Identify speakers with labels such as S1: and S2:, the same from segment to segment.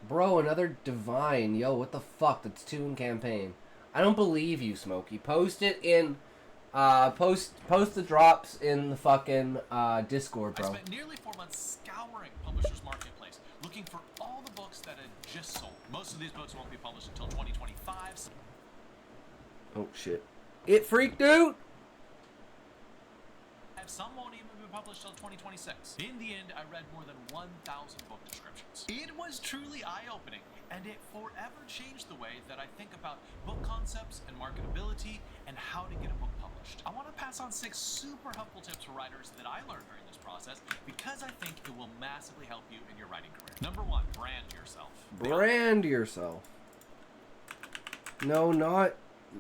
S1: Bro, another divine. Yo, what the fuck? That's 2 in campaign. I don't believe you, Smokey. Post it in... post the drops in the fucking, Discord, bro.
S2: I spent nearly 4 months scouring Publishers Marketplace, looking for all the books that had just sold. Most of these books won't be published until 2025.
S1: Oh, shit. It freaked out!
S2: Some won't even be published till 2026. In the end, I read more than 1,000 book descriptions. It was truly eye-opening, and it forever changed the way that I think about book concepts and marketability and how to get a book published. I want to pass on 6 super helpful tips for writers that I learned during this process because I think it will massively help you in your writing career. Number 1, brand yourself.
S1: Brand yourself. No, not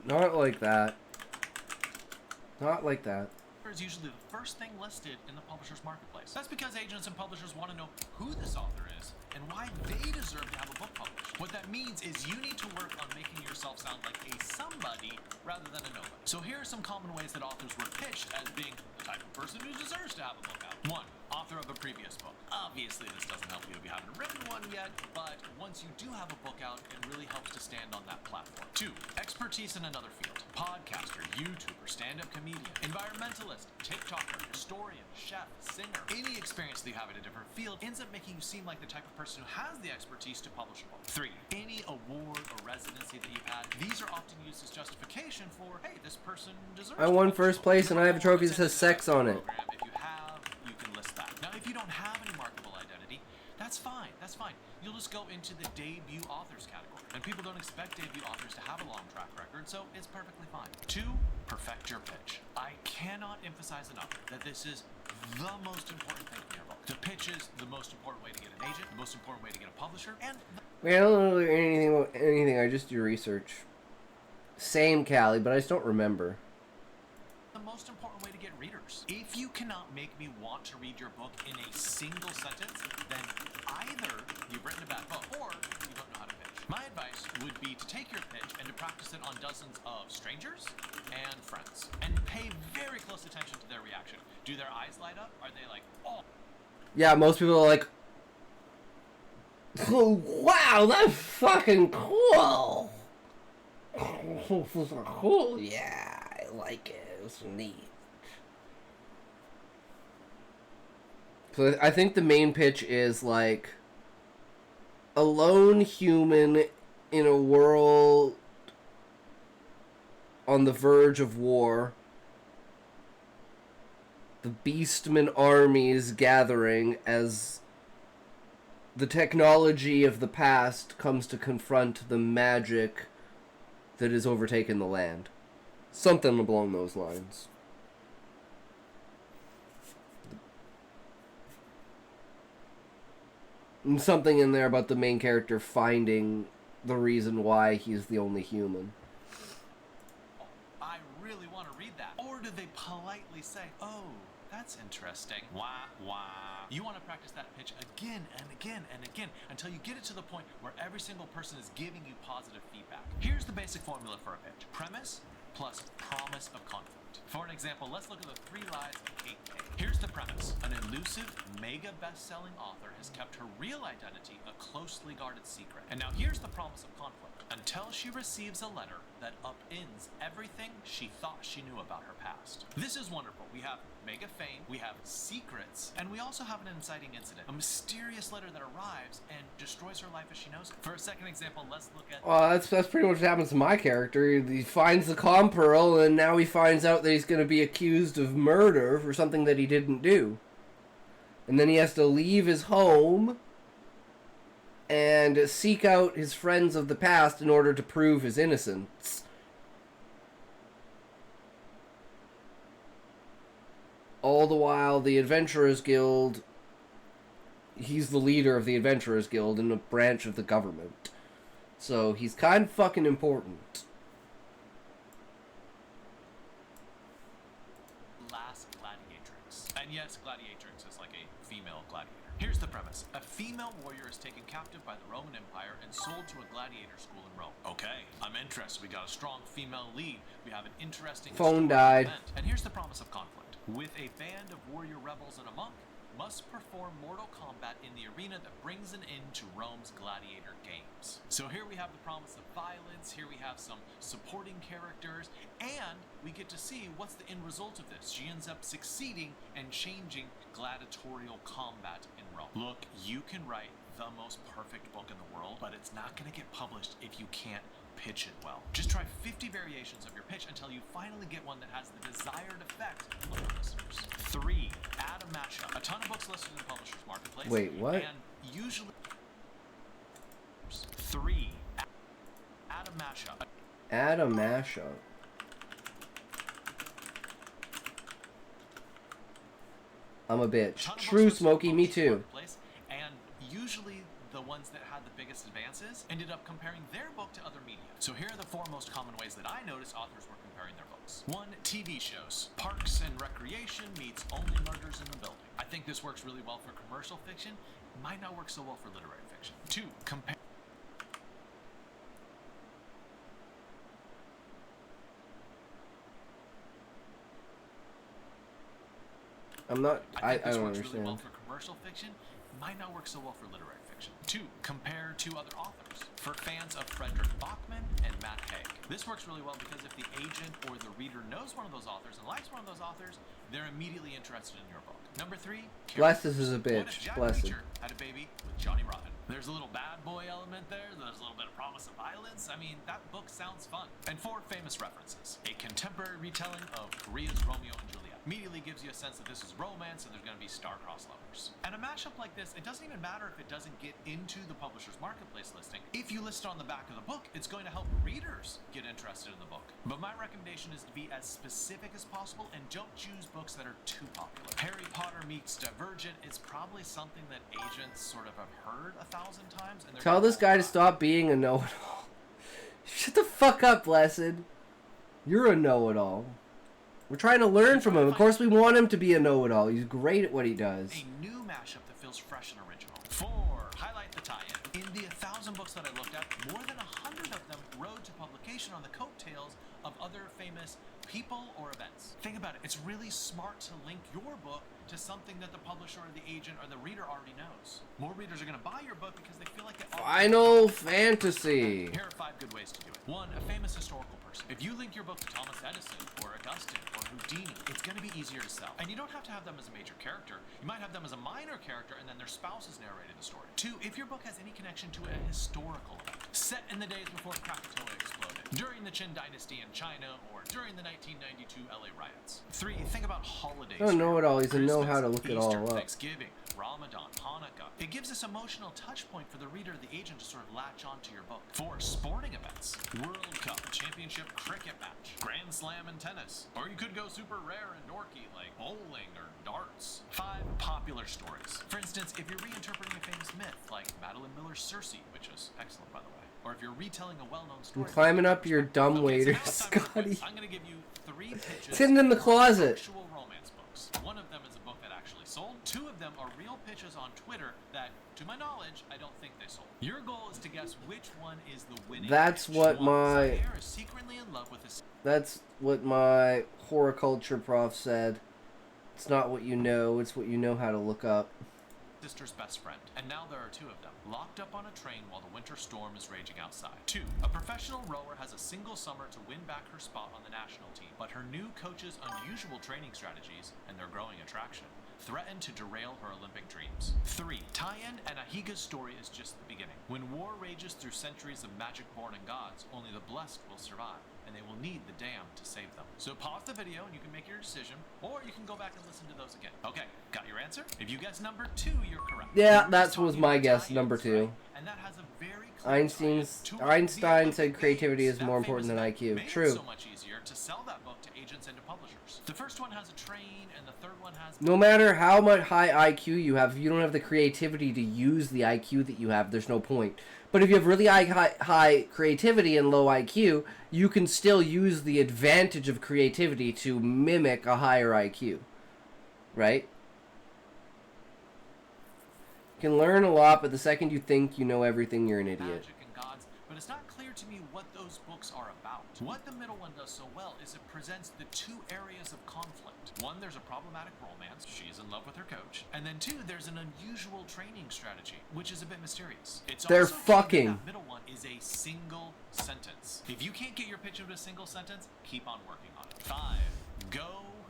S1: like that. Not like that.
S2: Is usually the first thing listed in the publisher's marketplace. That's because agents and publishers want to know who this author is and why they deserve to have a book published. What that means is you need to work on making yourself sound like a somebody rather than a nobody. So here are some common ways that authors were pitched as being the type of person who deserves to have a book out. 1. Author of a previous book. Obviously, this doesn't help you if you haven't written one yet, but once you do have a book out, it really helps to stand on that platform. 2. Expertise in another field. Podcaster, YouTuber, stand-up comedian, environmentalist, TikToker, historian, chef, singer. Any experience that you have in a different field ends up making you seem like the type of person who has the expertise to publish a book. 3. Any award or residency that you've had. These are often used as justification for, hey, this person deserves
S1: I won first place and I have a trophy that says sex on it.
S2: If you have, you can list that. Now, if you don't have any marketable identity, that's fine. That's fine. You'll just go into the debut authors category. And people don't expect debut authors to have a long track record, so it's perfectly fine. 2. Perfect your pitch. I cannot emphasize enough that this is the most important thing in your book. The pitch is the most important way to get an agent, the most important way to get a publisher, and
S1: Wait, I don't know anything about anything. I just do research. Same, Callie, but I just don't remember.
S2: the most important way to get readers. If you cannot make me want to read your book in a single sentence, then either you've written a bad book or you don't know how to pitch. My advice would be to take your pitch and to practice it on dozens of strangers and friends. And pay very close attention to their reaction. Do their eyes light up? Are they like, oh?
S1: Yeah, most people are like, oh, wow, that's fucking cool. Cool, yeah, I like it. It's neat. So I think the main pitch is like a lone human in a world on the verge of war. The Beastman army is gathering as the technology of the past comes to confront the magic that has overtaken the land. Something along those lines. And something in there about the main character finding the reason why he's the only human.
S2: I really want to read that. Or do they politely say, oh, that's interesting. Wah, wah. You want to practice that pitch again and again and again until you get it to the point where every single person is giving you positive feedback. Here's the basic formula for a pitch. Premise plus promise of conflict. For an example, let's look at the 3 Lies of Kate Kay. Here's the premise. An elusive, mega best-selling author has kept her real identity a closely guarded secret. And now here's the promise of conflict. Until she receives a letter that upends everything she thought she knew about her past. This is wonderful. We have mega fame, we have secrets, and we also have an inciting incident. A mysterious letter that arrives and destroys her life as she knows it. For a second example, let's look at...
S1: Well, that's pretty much what happens to my character. He finds the calm pearl, and now he finds out that he's going to be accused of murder for something that he didn't do. And then he has to leave his home and seek out his friends of the past in order to prove his innocence. All the while, the Adventurers Guild, he's the leader of the Adventurers Guild in a branch of the government. So he's kind of fucking important.
S2: Last Gladiatrix. And yes, Gladiatrix is like a female gladiator. Here's the premise. A female warrior is taken captive by the Roman Empire and sold to a gladiator school in Rome. Okay, I'm interested. We got a strong female lead. We have an interesting
S1: phone died.
S2: Event. And here's the promise of conflict. With a band of warrior rebels and a monk, must perform mortal combat in the arena that brings an end to Rome's gladiator games. So here we have the promise of violence, here we have some supporting characters, and we get to see what's the end result of this. She ends up succeeding and changing gladiatorial combat in Rome. Look, you can write the most perfect book in the world, but it's not going to get published if you can't pitch it well. Just try 50 variations of your pitch until you finally get one that has the desired effect on your listeners. 3. Add a matchup. A ton of books listed in the publisher's marketplace.
S1: Wait, what?
S2: And usually... 3. Add a mashup.
S1: Add a mashup. I'm a bitch. True, Smokey, me too.
S2: And usually the ones that had the biggest advances ended up comparing their book to other media. So here are the 4 most common ways that I noticed authors were comparing their books. 1. TV shows. Parks and Recreation meets Only Murders in the Building. I think this works really well for commercial fiction. It might not work so well for literary fiction. 2. Compare.
S1: I'm not. I
S2: think this
S1: don't
S2: works
S1: understand.
S2: really well for commercial fiction. Might not work so well for literary fiction. 2. Compare 2 other authors. For fans of Frederick Bachman and Matt Haig. This works really well because if the agent or the reader knows one of those authors and likes one of those authors, they're immediately interested in your book. Number 3.
S1: Blessed is a
S2: What if
S1: bitch.
S2: Jack
S1: Blessed.
S2: Reacher had a baby with Johnny Rotten? There's a little bad boy element there. There's a little bit of promise of violence. I mean, that book sounds fun. And 4. Famous references. A contemporary retelling of Korea's Romeo and Juliet. Immediately gives you a sense that this is romance and there's going to be star-crossed lovers. And a mashup like this, it doesn't even matter if it doesn't get into the publisher's marketplace listing. If you list it on the back of the book, it's going to help readers get interested in the book. But my recommendation is to be as specific as possible and don't choose books that are too popular. Harry Potter meets Divergent is probably something that agents sort of have heard 1,000 times. And
S1: Tell this guy to stop being a know-it-all. Shut the fuck up, Blessed. You're a know-it-all. We're trying to learn from him. Of course we want him to be a know-it-all. He's great at what he does.
S2: A new mashup that feels fresh and original. 4. Highlight the tie-in. In the 1,000 books that I looked at, more than 100 of them rode to publication on the coattails of other famous people or events. Think about it. It's really smart to link your book to something that the publisher or the agent or the reader already knows. More readers are going to buy your book because they feel like they already
S1: Final Fantasy.
S2: Here are 5 good ways to do it. 1. A famous historical person. If you link your book to Thomas Edison or Augustine or Houdini, it's going to be easier to sell. And you don't have to have them as a major character. You might have them as a minor character and then their spouse is narrating the story. 2. If your book has any connection to a historical event, set in the days before Krakatoa exploded, during the Qin Dynasty in China, or during the 1992 LA riots. 3. Think about holidays.
S1: I don't know it all. He's a
S2: Christmas,
S1: know how to look it all
S2: Easter,
S1: up.
S2: Thanksgiving, Ramadan, Hanukkah. It gives this emotional touch point for the reader or the agent to sort of latch onto your book. 4. Sporting events. World Cup, championship cricket match, Grand Slam in tennis. Or you could go super rare and dorky like bowling or darts. 5. Popular stories. For instance, if you're reinterpreting a famous myth like Madeline Miller's Circe, which is excellent by the way. Or if you're retelling a well-known story.
S1: I'm climbing up your dumb waiter,
S2: so now
S1: Scotty.
S2: I'm going to give you 3 pitches.
S1: It's hidden in the closet.
S2: Actual romance books. 1 of them is a book that actually sold. 2 of them are real pitches on Twitter that, to my knowledge, I don't think they sold. Your goal is to guess which one is the winning.
S1: That's
S2: pitch.
S1: what
S2: 1.
S1: my-
S2: Zaire is secretly in love with his
S1: That's what my horticulture prof said. It's not what you know, it's what you know how to look up.
S2: sister's best friend, and now there are 2 of them, locked up on a train while the winter storm is raging outside. 2. A professional rower has a single summer to win back her spot on the national team, but her new coach's unusual training strategies and their growing attraction threaten to derail her Olympic dreams. 3. Tie-in and Ahiga's story is just the beginning. When war rages through centuries of magic-born and gods, only the blessed will survive, and they will need the damned to save them. So pause the video and you can make your decision, or you can go back and listen to those again. Okay, got your answer? If you guess number 2, you're correct.
S1: Yeah, that was my guess, number 2.
S2: Right? And that has a very clear
S1: Einstein said creativity is more important than IQ.
S2: Made it
S1: True.
S2: so much easier to sell that book to agents and to publishers. The first one has a train, and the third one has.
S1: No matter how much high IQ you have, if you don't have the creativity to use the IQ that you have, there's no point. But if you have really high creativity and low IQ, you can still use the advantage of creativity to mimic a higher IQ. Right? You can learn a lot, but the second you think you know everything, you're an idiot.
S2: Magic and gods, but it's not clear to me what those books are about. What the middle one does so well is it presents the two areas of conflict. One, there's a problematic romance. She's in love with her coach. And then two, there's an unusual training strategy, which is a bit mysterious.
S1: They're fucking.
S2: That middle one is a single sentence. If you can't get your pitch into a single sentence, keep on working on it. 5. Go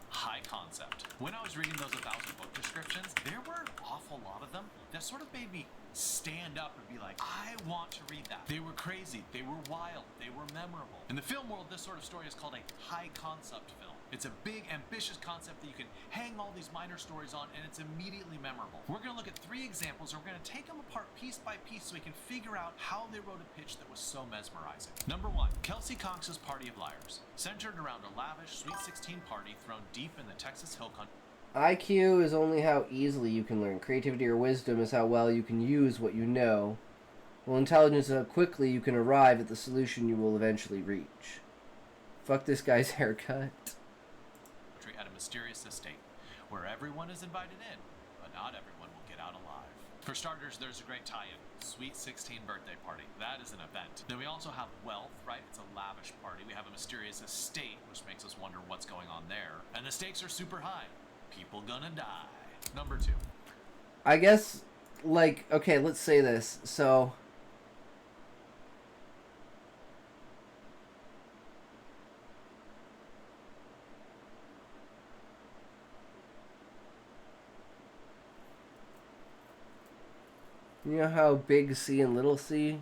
S2: high concept. When I was reading those 1,000 book descriptions, there were an awful lot of them that sort of made me stand up and be like, I want to read that. They were crazy, they were wild, they were memorable. In the film world, this sort of story is called a high concept film. It's a big, ambitious concept that you can hang all these minor stories on, and it's immediately memorable. We're going to look at 3 examples, and we're going to take them apart piece by piece so we can figure out how they wrote a pitch that was so mesmerizing. Number 1, Kelsey Cox's Party of Liars. Centered around a lavish Sweet 16 party thrown deep in the Texas hill country.
S1: IQ is only how easily you can learn. Creativity or wisdom is how well you can use what you know. While intelligence is how quickly you can arrive at the solution you will eventually reach. Fuck this guy's haircut.
S2: At a mysterious estate, where everyone is invited in, but not everyone will get out alive. For starters, there's a great tie-in. Sweet 16 birthday party. That is an event. Then we also have wealth, right? It's a lavish party. We have a mysterious estate, which makes us wonder what's going on there. And the stakes are super high. People gonna die. Number 2.
S1: I guess, like, okay, let's say this. So, you know how big C and little c?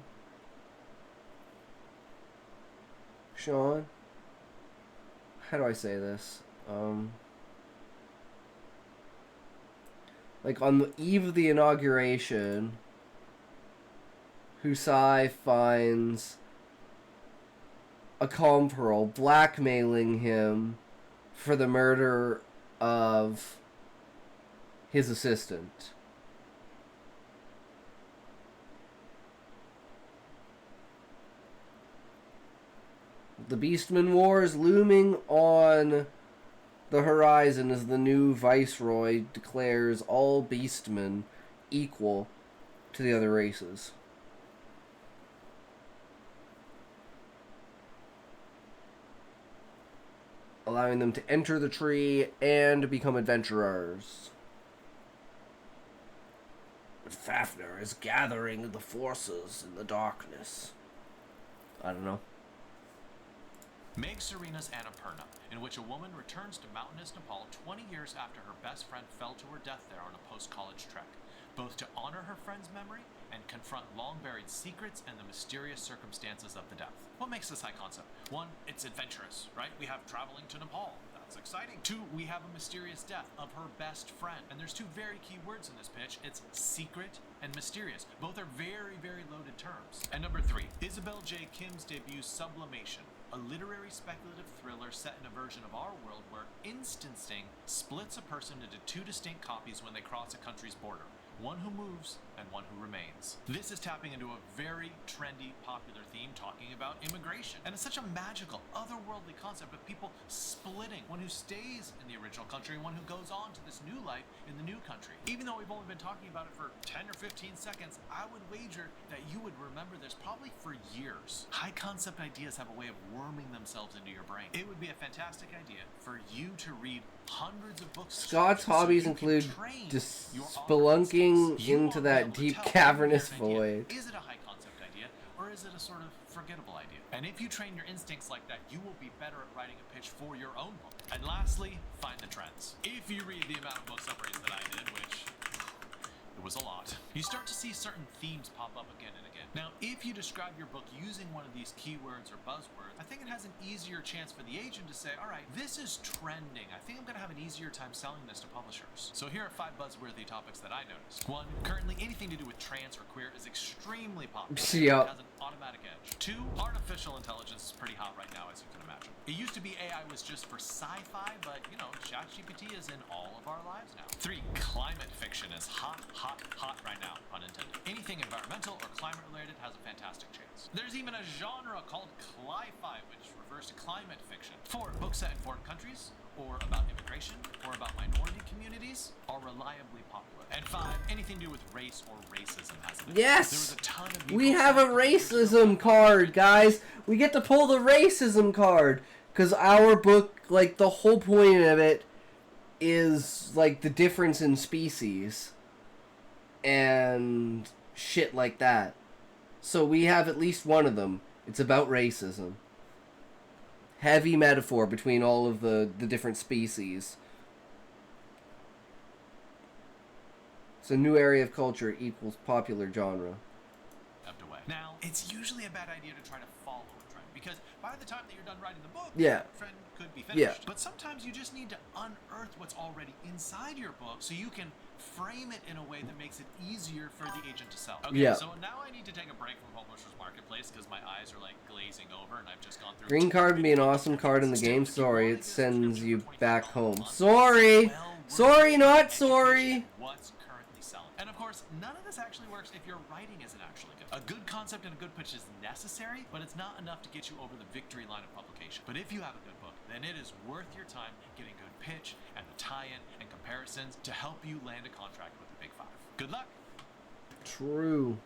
S1: Sean? How do I say this? Like, on the eve of the inauguration, Husai finds a calm pearl blackmailing him for the murder of his assistant. The Beastman War is looming on the horizon as the new viceroy declares all beastmen equal to the other races. Allowing them to enter the tree and become adventurers. But Fafnir is gathering the forces in the darkness. I don't know.
S2: Meg Serena's Annapurna, in which a woman returns to mountainous Nepal 20 years after her best friend fell to her death there on a post-college trek, both to honor her friend's memory and confront long-buried secrets and the mysterious circumstances of the death. What makes this high concept? 1, it's adventurous, right? We have traveling to Nepal. That's exciting. 2, we have a mysterious death of her best friend. And there's 2 very key words in this pitch. It's secret and mysterious. Both are very, very loaded terms. And number 3, Isabel J. Kim's debut, Sublimation, a literary speculative thriller set in a version of our world where instancing splits a person into 2 distinct copies when they cross a country's border. One who moves and one who remains. This is tapping into a very trendy, popular theme talking about immigration. And it's such a magical, otherworldly concept of people splitting. One who stays in the original country and one who goes on to this new life in the new country. Even though we've only been talking about it for 10 or 15 seconds, I would wager that you would remember this probably for years. High concept ideas have a way of worming themselves into your brain. It would be a fantastic idea for you to read hundreds of books.
S1: Scott's hobbies include just spelunking into that deep cavernous void.
S2: Is it a high concept idea, or is it a sort of forgettable idea? And if you train your instincts like that, you will be better at writing a pitch for your own book. And lastly, find the trends. If you read the amount of book summaries that I did, which it was a lot, you start to see certain themes pop up again and again. Now, if you describe your book using one of these keywords or buzzwords, I think it has an easier chance for the agent to say, all right, this is trending. I think I'm going to have an easier time selling this to publishers. So here are 5 buzzworthy topics that I noticed. 1, currently anything to do with trans or queer is extremely popular.
S1: Yep.
S2: It has an automatic edge. 2, artificial intelligence is pretty hot right now, as you can imagine. It used to be AI was just for sci-fi, but, you know, ChatGPT is in all of our lives now. 3, climate fiction is hot, hot, hot right now, pun intended. Anything environmental or climate related has a fantastic chance. There's even a genre called cli-fi, which refers to climate fiction. 4, books set in foreign countries, or about immigration, or about minority communities, are reliably popular. And 5, anything to do with race or racism has an
S1: Yes!
S2: There was a ton of
S1: We have a racism card, guys! We get to pull the racism card! Because our book, like, the whole point of it is, like, the difference in species. And shit like that. So we have at least one of them. It's about racism. Heavy metaphor between all of the different species. So new area of culture equals popular genre.
S2: Away. Now, it's usually a bad idea to try to follow a trend, because by the time that you're done writing the book,
S1: yeah,
S2: the trend could be finished.
S1: Yeah.
S2: But sometimes you just need to unearth what's already inside your book so you can frame it in a way that makes it easier for the agent to sell. Okay,
S1: yeah.
S2: So now I need to take a break from Publishers Marketplace because my eyes are like glazing over and I've just gone through.
S1: Green card would be an awesome card in the game. Sorry, it sends you back home. Sorry! Sorry, not sorry!
S2: What's currently selling. And of course, none of this actually works if your writing isn't actually good. A good concept and a good pitch is necessary, but it's not enough to get you over the victory line of publication. But if you have a good book, then it is worth your time getting good pitch and the tie-in and comparisons to help you land a contract with the Big 5. Good luck!
S1: True.